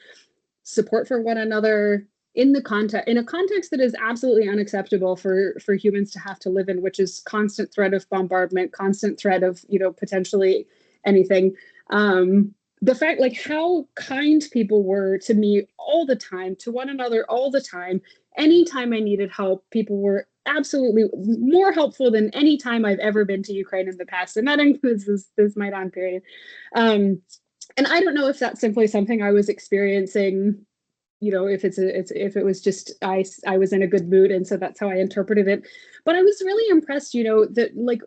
support for one another, in a context that is absolutely unacceptable for humans to have to live in, which is constant threat of bombardment, constant threat of, you know, potentially anything. The fact, like, how kind people were to me all the time, to one another all the time. Anytime I needed help, people were absolutely more helpful than any time I've ever been to Ukraine in the past. And that includes this Maidan period. And I don't know if that's simply something I was experiencing, you know, if it was just, I was in a good mood. And so that's how I interpreted it. But I was really impressed, you know, that, like,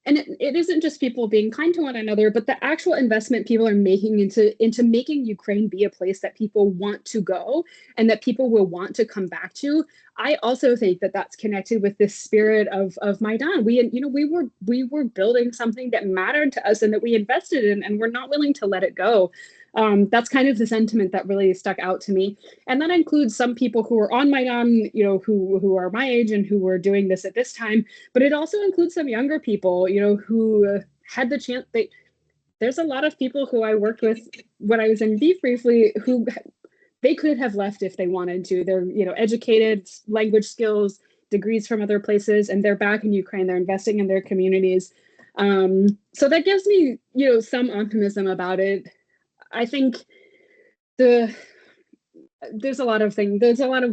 and it isn't just people being kind to one another, but the actual investment people are making into making Ukraine be a place that people want to go and that people will want to come back to. I also think that that's connected with this spirit of Maidan. We were building something that mattered to us and that we invested in, and we're not willing to let it go. That's kind of the sentiment that really stuck out to me. And that includes some people who are on Maidan, you know, who are my age and who were doing this at this time, but it also includes some younger people, you know, who had the chance. There's a lot of people who I worked with when I was in Lviv briefly, who they could have left if they wanted to. They're, you know, educated, language skills, degrees from other places, and they're back in Ukraine. They're investing in their communities. So that gives me, you know, some optimism about it. I think there's a lot of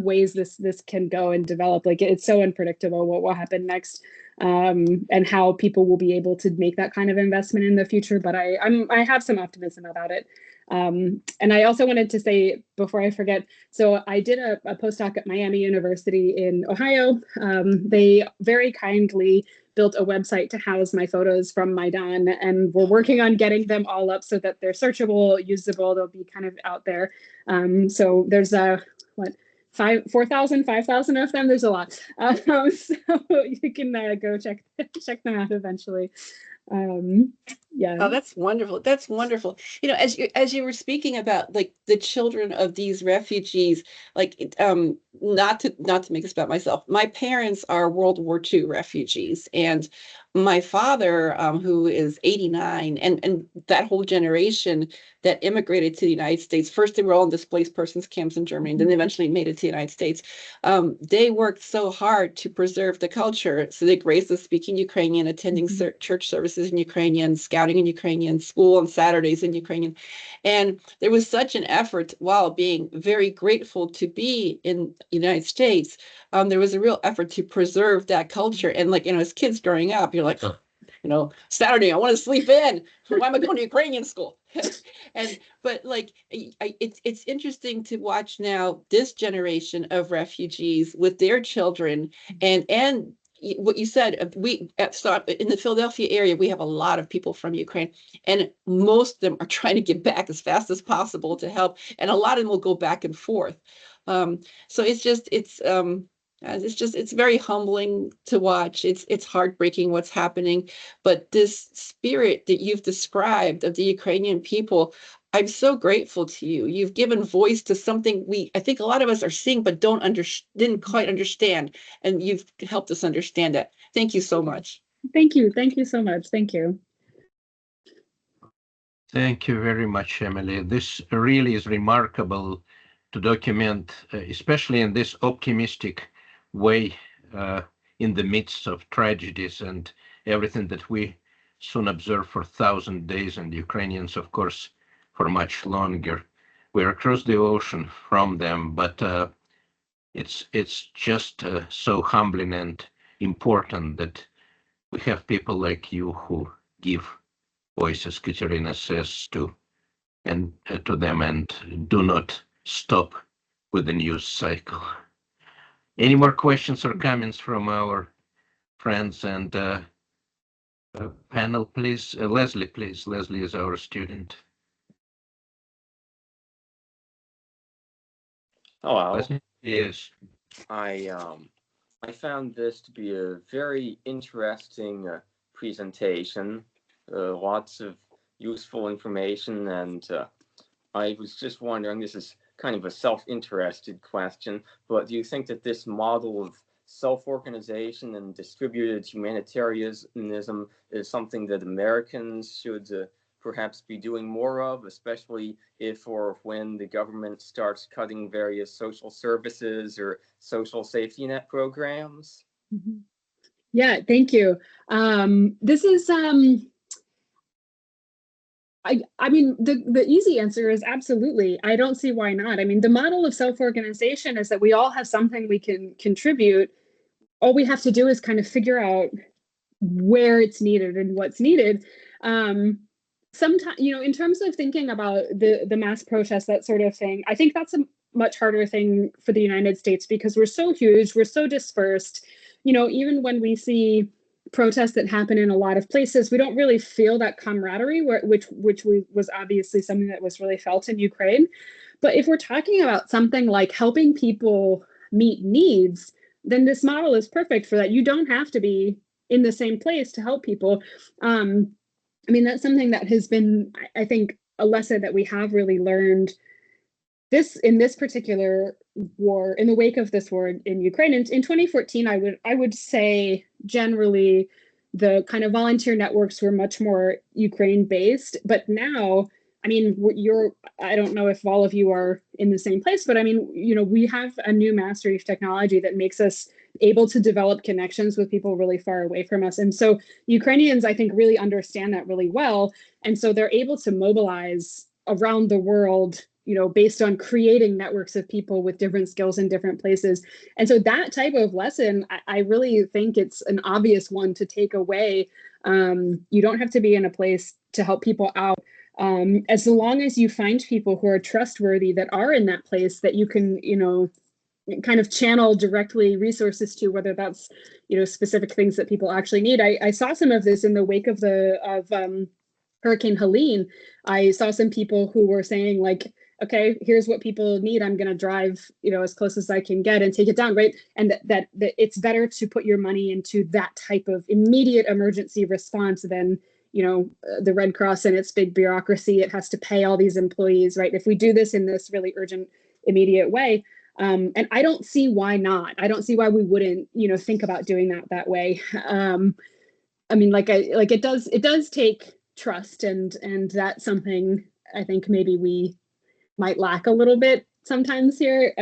ways this can go and develop. Like, it's so unpredictable what will happen next, and how people will be able to make that kind of investment in the future. But I have some optimism about it. And I also wanted to say, before I forget, so I did a postdoc at Miami University in Ohio. They very kindly built a website to house my photos from Maidan, and we're working on getting them all up so that they're searchable, usable, they'll be kind of out there. So there's 4,000, 5,000 of them. There's a lot. So you can go check them out eventually. Yeah. Oh, that's wonderful. That's wonderful. You know, as you were speaking about, like, the children of these refugees, like, not to make this about myself. My parents are World War II refugees, and my father, who is 89, and that whole generation that immigrated to the United States. First, they were all in displaced persons camps in Germany, and then they eventually made it to the United States. They worked so hard to preserve the culture. So they raised us speaking Ukrainian, attending church services exercises in Ukrainian, scouting in Ukrainian, school on Saturdays in Ukrainian. And there was such an effort, while being very grateful to be in the United States, there was a real effort to preserve that culture. And like, as kids growing up, you're like, Saturday, I want to sleep in. Why am I going to Ukrainian school? But like, it's interesting to watch now this generation of refugees with their children, and what you said, so in the Philadelphia area, we have a lot of people from Ukraine, and most of them are trying to get back as fast as possible to help, and a lot of them will go back and forth. So it's very humbling to watch. It's heartbreaking what's happening, but this spirit that you've described of the Ukrainian people, I'm so grateful to you. You've given voice to something I think a lot of us are seeing, but didn't quite understand, and you've helped us understand that. Thank you so much. Thank you. Thank you so much. Thank you. Thank you very much, Emily. This really is remarkable to document, especially in this optimistic way, in the midst of tragedies and everything that we soon observe for 1,000 days, and Ukrainians, of course, for much longer. We're across the ocean from them, but it's just so humbling and important that we have people like you who give voice, as Katerina says, to them, and do not stop with the news cycle. Any more questions or comments from our friends and panel, please? Leslie, please. Leslie is our student. Hello. Leslie? Yes. I found this to be a very interesting presentation. Lots of useful information, and I was just wondering, this is kind of a self-interested question, but do you think that this model of self-organization and distributed humanitarianism is something that Americans should perhaps be doing more of, especially if or when the government starts cutting various social services or social safety net programs? Mm-hmm. Yeah, thank you. This is, I mean, the easy answer is absolutely. I don't see why not. I mean, the model of self-organization is that we all have something we can contribute. All we have to do is kind of figure out where it's needed and what's needed. Sometimes, in terms of thinking about the mass protests, that sort of thing, I think that's a much harder thing for the United States because we're so huge, we're so dispersed. Even when we see protests that happen in a lot of places, we don't really feel that camaraderie, which was obviously something that was really felt in Ukraine. But if we're talking about something like helping people meet needs, then this model is perfect for that. You don't have to be in the same place to help people. I mean, that's something that has been, I think, a lesson that we have really learned in this particular war, in the wake of this war in Ukraine. In 2014, I would say generally the kind of volunteer networks were much more Ukraine-based, but now, I mean, I don't know if all of you are in the same place, but I mean, we have a new mastery of technology that makes us able to develop connections with people really far away from us. And so Ukrainians, I think, really understand that really well. And so they're able to mobilize around the world, based on creating networks of people with different skills in different places. And so that type of lesson, I really think it's an obvious one to take away. You don't have to be in a place to help people out. As long as you find people who are trustworthy that are in that place that you can, kind of channel directly resources to, whether that's, specific things that people actually need. I saw some of this in the wake of Hurricane Helene. I saw some people who were saying like, okay, here's what people need. I'm going to drive, as close as I can get and take it down, right? And that it's better to put your money into that type of immediate emergency response than, the Red Cross and its big bureaucracy. It has to pay all these employees, right? If we do this in this really urgent, immediate way, and I don't see why not. I don't see why we wouldn't, think about doing that way. I mean, it does take trust, and that's something I think maybe we might lack a little bit sometimes here.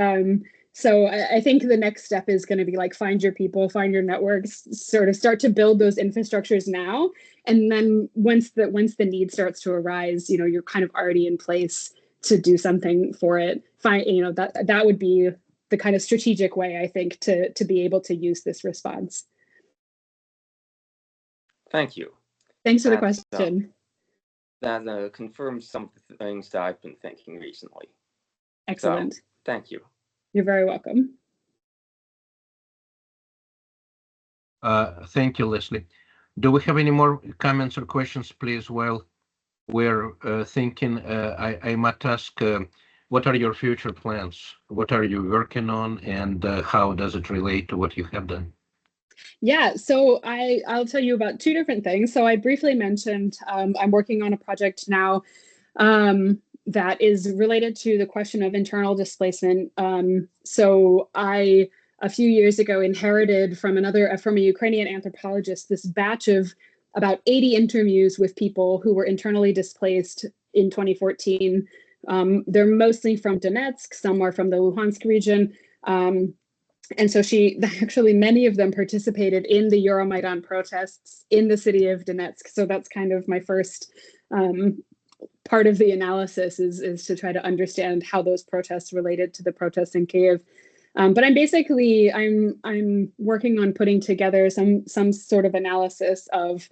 So I think the next step is going to be like find your people, find your networks, sort of start to build those infrastructures now. And then once the need starts to arise, you're kind of already in place to do something for it. That would be the kind of strategic way, I think, to be able to use this response. Thank you. Thanks for the question. That confirms some of the things that I've been thinking recently. Excellent. So, thank you. You're very welcome. Thank you, Leslie. Do we have any more comments or questions, please, while we're thinking? I might ask, what are your future plans? What are you working on, and how does it relate to what you have done? Yeah, so I'll tell you about two different things. So I briefly mentioned I'm working on a project now that is related to the question of internal displacement. So I, a few years ago, inherited from a Ukrainian anthropologist this batch of about 80 interviews with people who were internally displaced in 2014. They're mostly from Donetsk, some are from the Luhansk region. And so actually many of them participated in the Euromaidan protests in the city of Donetsk. So that's kind of my first part of the analysis is to try to understand how those protests related to the protests in Kyiv. But I'm working on putting together some sort of analysis of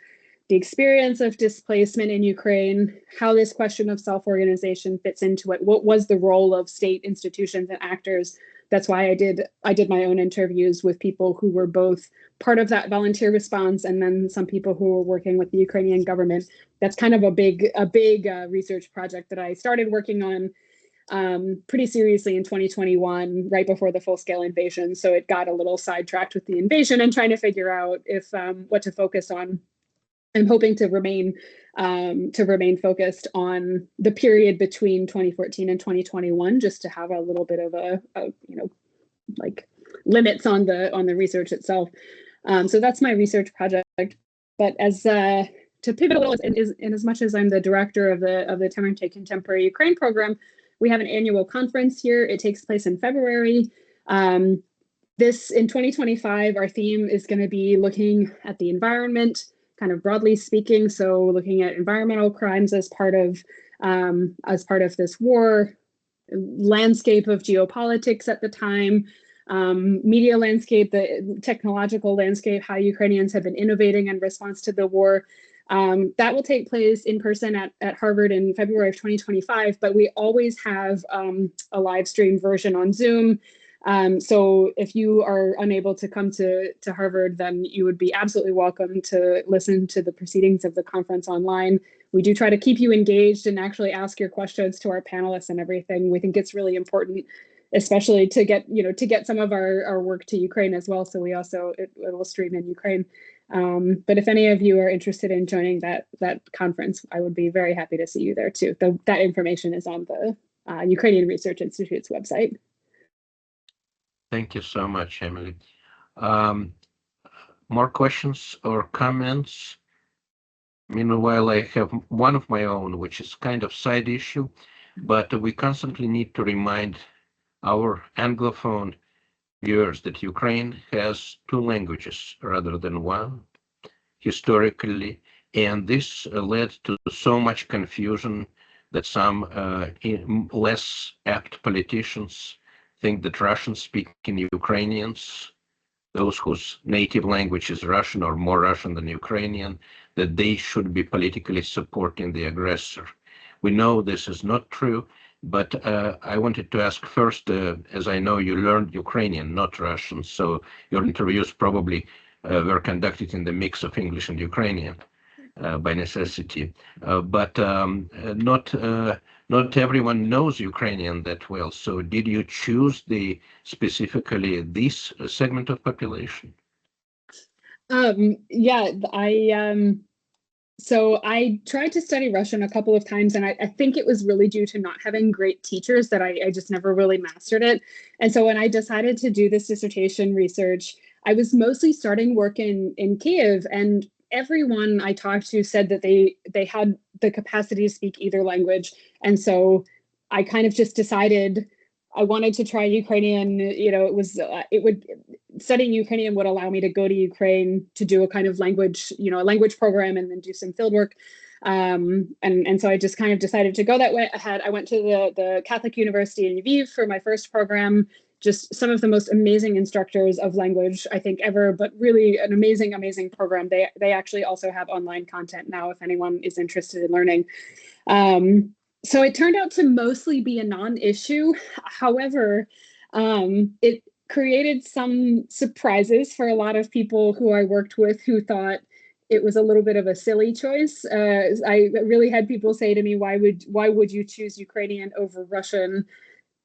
the experience of displacement in Ukraine, how this question of self-organization fits into it, what was the role of state institutions and actors. That's why I did my own interviews with people who were both part of that volunteer response and then some people who were working with the Ukrainian government. That's kind of a big research project that I started working on pretty seriously in 2021, right before the full-scale invasion. So it got a little sidetracked with the invasion and trying to figure out if what to focus on. I'm hoping to remain focused on the period between 2014 and 2021, just to have a little bit of a like limits on the research itself. So that's my research project. But as to pivot a little, in as much as I'm the director of the Temerty Contemporary Ukraine Program, we have an annual conference here. It takes place in February. In 2025, our theme is going to be looking at the environment, kind of broadly speaking. So looking at environmental crimes as part of this war, landscape of geopolitics at the time, media landscape, the technological landscape, how Ukrainians have been innovating in response to the war. That will take place in person at Harvard in February of 2025, but we always have a live stream version on Zoom. So if you are unable to come to Harvard, then you would be absolutely welcome to listen to the proceedings of the conference online. We do try to keep you engaged and actually ask your questions to our panelists and everything. We think it's really important, especially to get some of our work to Ukraine as well. So it will stream in Ukraine. But if any of you are interested in joining that conference, I would be very happy to see you there too. That information is on the Ukrainian Research Institute's website. Thank you so much, Emily. More questions or comments? Meanwhile, I have one of my own, which is kind of side issue, but we constantly need to remind our Anglophone viewers that Ukraine has two languages rather than one, historically, and this led to so much confusion that some less apt politicians think that Russian-speaking Ukrainians, those whose native language is Russian or more Russian than Ukrainian, that they should be politically supporting the aggressor. We know this is not true, but I wanted to ask first, as I know you learned Ukrainian, not Russian, so your interviews probably were conducted in the mix of English and Ukrainian by necessity, but not everyone knows Ukrainian that well. So did you choose specifically this segment of population? Yeah, so I tried to study Russian a couple of times, and I think it was really due to not having great teachers that I just never really mastered it. And so when I decided to do this dissertation research, I was mostly starting work in Kyiv, and everyone I talked to said that they had the capacity to speak either language. And so I kind of just decided I wanted to try Ukrainian. Studying Ukrainian would allow me to go to Ukraine to do a kind of language, a language program, and then do some field work. And so I just kind of decided to go that way ahead. I went to the Catholic University in Lviv for my first program. Just some of the most amazing instructors of language I think ever, but really an amazing, amazing program. They actually also have online content now if anyone is interested in learning. So it turned out to mostly be a non-issue. However, it created some surprises for a lot of people who I worked with who thought it was a little bit of a silly choice. I really had people say to me, why would you choose Ukrainian over Russian?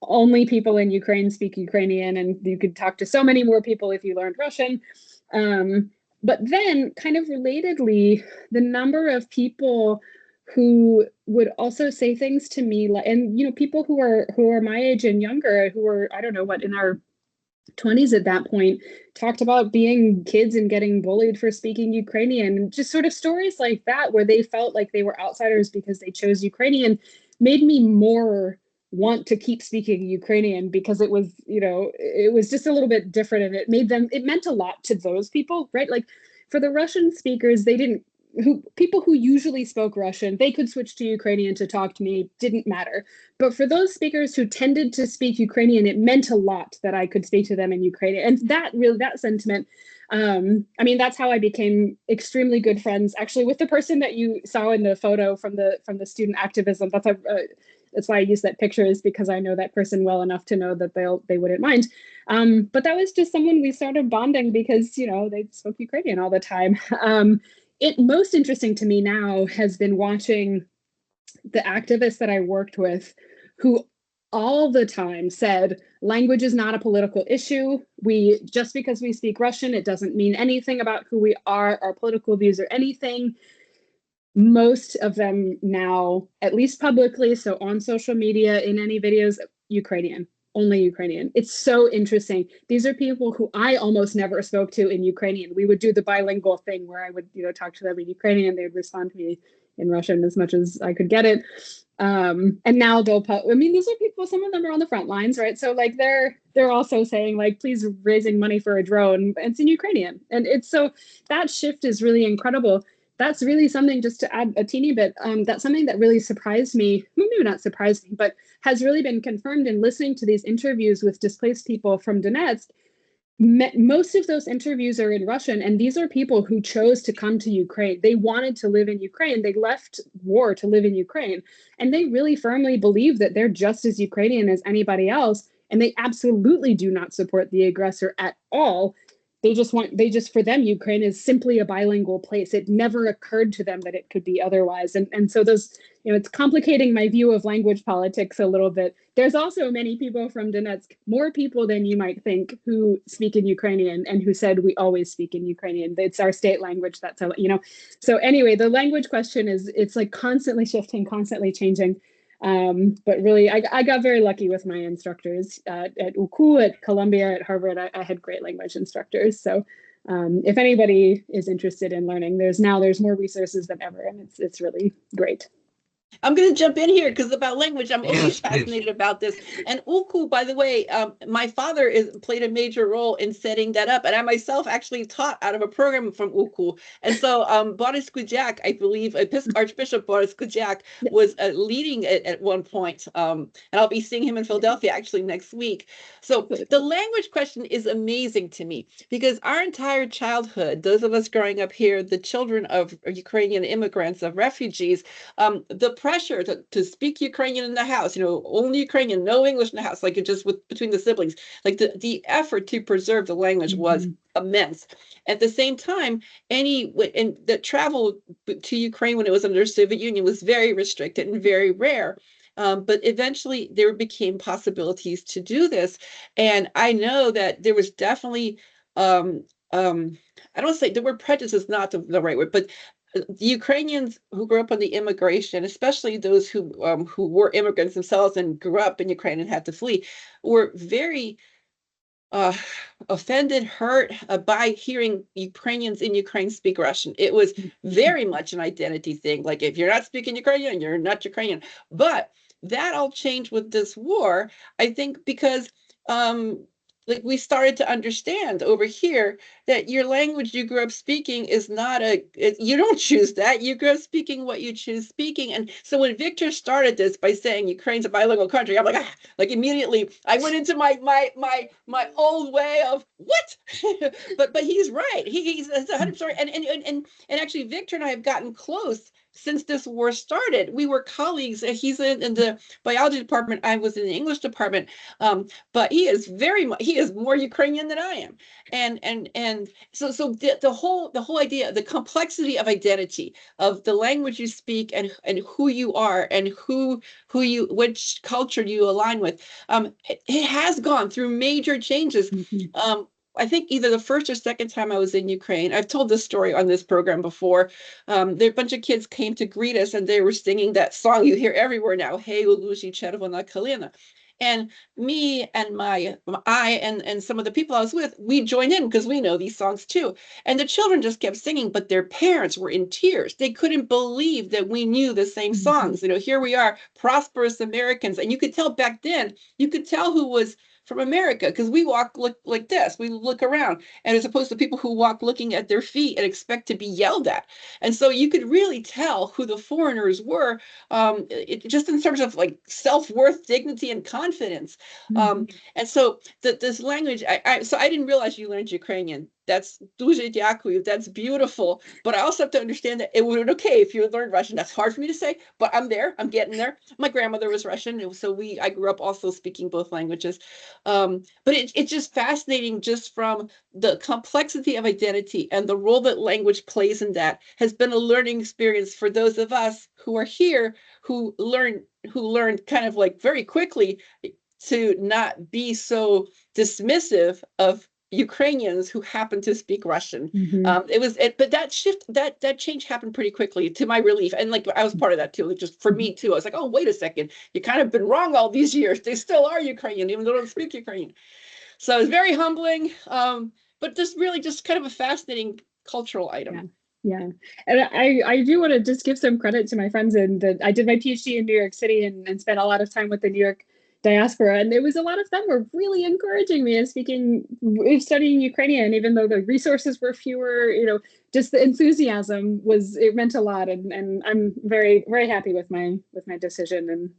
Only people in Ukraine speak Ukrainian, and you could talk to so many more people if you learned Russian. But then, kind of relatedly, the number of people who would also say things to me, and people who are my age and younger, who were, I don't know what, in our 20s at that point, talked about being kids and getting bullied for speaking Ukrainian. Just sort of stories like that, where they felt like they were outsiders because they chose Ukrainian, made me more want to keep speaking Ukrainian, because it was, it was just a little bit different, and it meant a lot to those people, right? Like for the Russian speakers, people who usually spoke Russian, they could switch to Ukrainian to talk to me, didn't matter. But for those speakers who tended to speak Ukrainian, it meant a lot that I could speak to them in Ukrainian. And that sentiment, that's how I became extremely good friends, actually, with the person that you saw in the photo from the student activism. That's why I use that picture, is because I know that person well enough to know that they wouldn't mind. But that was just someone we started bonding because, they spoke Ukrainian all the time. Most interesting to me now has been watching the activists that I worked with who all the time said, language is not a political issue. Just because we speak Russian, it doesn't mean anything about who we are, our political views, or anything. Most of them now, at least publicly, so on social media, in any videos, Ukrainian. Only Ukrainian. It's so interesting. These are people who I almost never spoke to in Ukrainian. We would do the bilingual thing where I would, talk to them in Ukrainian. They would respond to me in Russian as much as I could get it. And now these are people, some of them are on the front lines, right? So like they're also saying like, please, raising money for a drone. And it's in Ukrainian. And that shift is really incredible. That's really something, just to add a teeny bit, that's something that really surprised me, maybe not surprised me, but has really been confirmed in listening to these interviews with displaced people from Donetsk. Most of those interviews are in Russian, and these are people who chose to come to Ukraine. They wanted to live in Ukraine. They left war to live in Ukraine, and they really firmly believe that they're just as Ukrainian as anybody else, and they absolutely do not support the aggressor at all. For them, Ukraine is simply a bilingual place. It never occurred to them that it could be otherwise. And so those, it's complicating my view of language politics a little bit. There's also many people from Donetsk, more people than you might think, who speak in Ukrainian and who said, we always speak in Ukrainian. It's our state language. That's how, So anyway, the language question it's like constantly shifting, constantly changing. But really, I got very lucky with my instructors at UKU, at Columbia, at Harvard. I had great language instructors. So if anybody is interested in learning, there's more resources than ever, and it's really great. I'm going to jump in here because about language, I'm always fascinated about this. And UKU, by the way, my father played a major role in setting that up. And I myself actually taught out of a program from UKU. And so Boris Kudjak, I believe, Archbishop Boris Kudjak was leading it at one point. And I'll be seeing him in Philadelphia actually next week. So the language question is amazing to me because our entire childhood, those of us growing up here, the children of Ukrainian immigrants, of refugees, the pressure to speak Ukrainian in the house, only Ukrainian, no English in the house, like it just between the siblings, like the effort to preserve the language was immense. At the same time, the travel to Ukraine when it was under the Soviet Union was very restricted and very rare. But eventually there became possibilities to do this. And I know that there was definitely, I don't say the word prejudice is not the right word, but the Ukrainians who grew up on the immigration, especially those who were immigrants themselves and grew up in Ukraine and had to flee, were very offended, hurt by hearing Ukrainians in Ukraine speak Russian. It was very much an identity thing. Like if you're not speaking Ukrainian, you're not Ukrainian. But that all changed with this war, I think, because like we started to understand over here that your language you grew up speaking is not you don't choose that. You grew up speaking what you choose speaking. And so when Victor started this by saying Ukraine's a bilingual country, I'm like, like immediately I went into my old way of what? but he's right. He's 100%. And actually Victor and I have gotten close since this war started. We were colleagues. He's in the biology department. I was in the English department. But he is more Ukrainian than I am. And so the whole idea, the complexity of identity, of the language you speak and who you are and which culture you align with, it has gone through major changes. I think either the first or second time I was in Ukraine, I've told this story on this program before. There a bunch of kids came to greet us and they were singing that song you hear everywhere now, Hey Ulushi Chervona Kalina. And me and and some of the people I was with, we joined in because we know these songs too. And the children just kept singing, but their parents were in tears. They couldn't believe that we knew the same songs. You know, here we are, prosperous Americans. And you could tell back then, you could tell who was from America because we look like this. We look around, and as opposed to people who walk looking at their feet and expect to be yelled at. And so you could really tell who the foreigners were, just in terms of like self-worth, dignity, and confidence. And so this language, so I didn't realize you learned Ukrainian. That's дуже дякую. That's beautiful. But I also have to understand that it would be okay if you had learned Russian. That's hard for me to say, but I'm there. I'm getting there. My grandmother was Russian, so I grew up also speaking both languages. But it's just fascinating, just from the complexity of identity and the role that language plays in that has been a learning experience for those of us who are here, who learn kind of like very quickly to not be so dismissive of Ukrainians who happen to speak Russian. But that shift, that change happened pretty quickly, to my relief. And like I was part of that too. Just for me too, I was like, oh, wait a second, you kind of been wrong all these years. They still are Ukrainian, even though they don't speak Ukrainian. So it was very humbling, but just really just kind of a fascinating cultural item. Yeah. And I do want to just give some credit to my friends. And I did my PhD in New York City and spent a lot of time with the New York diaspora. And there was a lot of them were really encouraging me in studying Ukrainian, even though the resources were fewer, just the enthusiasm it meant a lot. And I'm very, very happy with my decision, and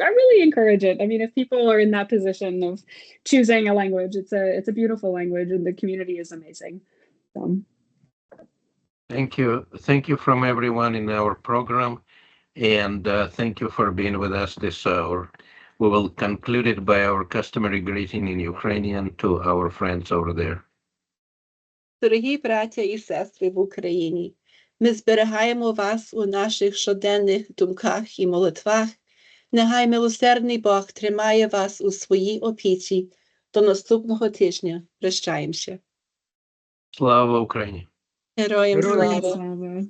I really encourage it. I mean, if people are in that position of choosing a language, it's a beautiful language, and the community is amazing. So. Thank you from everyone in our program, and thank you for being with us this hour. We will conclude it by our customary greeting in Ukrainian to our friends over there. Дорогі браття і сестри в Україні, ми зберігаємо вас у наших щоденних думках і молитвах. Нехай милосердний Бог тримає вас у своїй опіці. До наступного тижня. Прощаємося. Слава Україні! Героям слава!